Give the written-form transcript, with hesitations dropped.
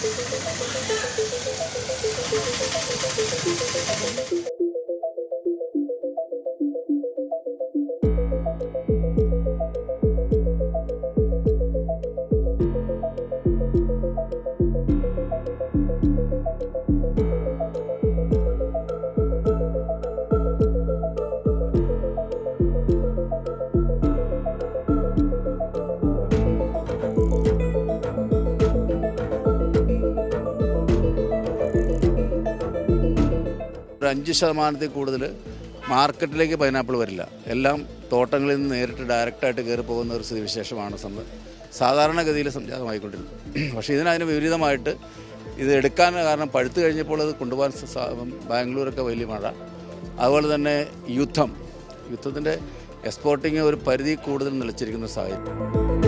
ഒരു 5% കൂടുതൽ മാർക്കറ്റിലേക്ക് പൈനാപ്പിൾ വരില്ല. എല്ലാം തോട്ടങ്ങളിൽ നിന്ന് നേരിട്ട് ഡയറക്റ്റായിട്ട് കയറി പോകുന്ന ഒരു സ്ഥിതിവിശേഷമാണ് സാധാരണഗതിയിൽ സംജാതമായിക്കൊണ്ടിരുന്നത്. പക്ഷേ ഇതിനതിന് വിപരീതമായിട്ട് ഇത് എടുക്കാൻ കാരണം പഴുത്ത് കഴിഞ്ഞപ്പോൾ അത് കൊണ്ടുപോകാൻ ബാംഗ്ലൂരൊക്കെ വലിയ മഴ, അതുപോലെ തന്നെ യുദ്ധത്തിൻ്റെ എക്സ്പോർട്ടിങ് ഒരു പരിധി കൂടുതൽ നിലച്ചിരിക്കുന്ന സാഹചര്യം.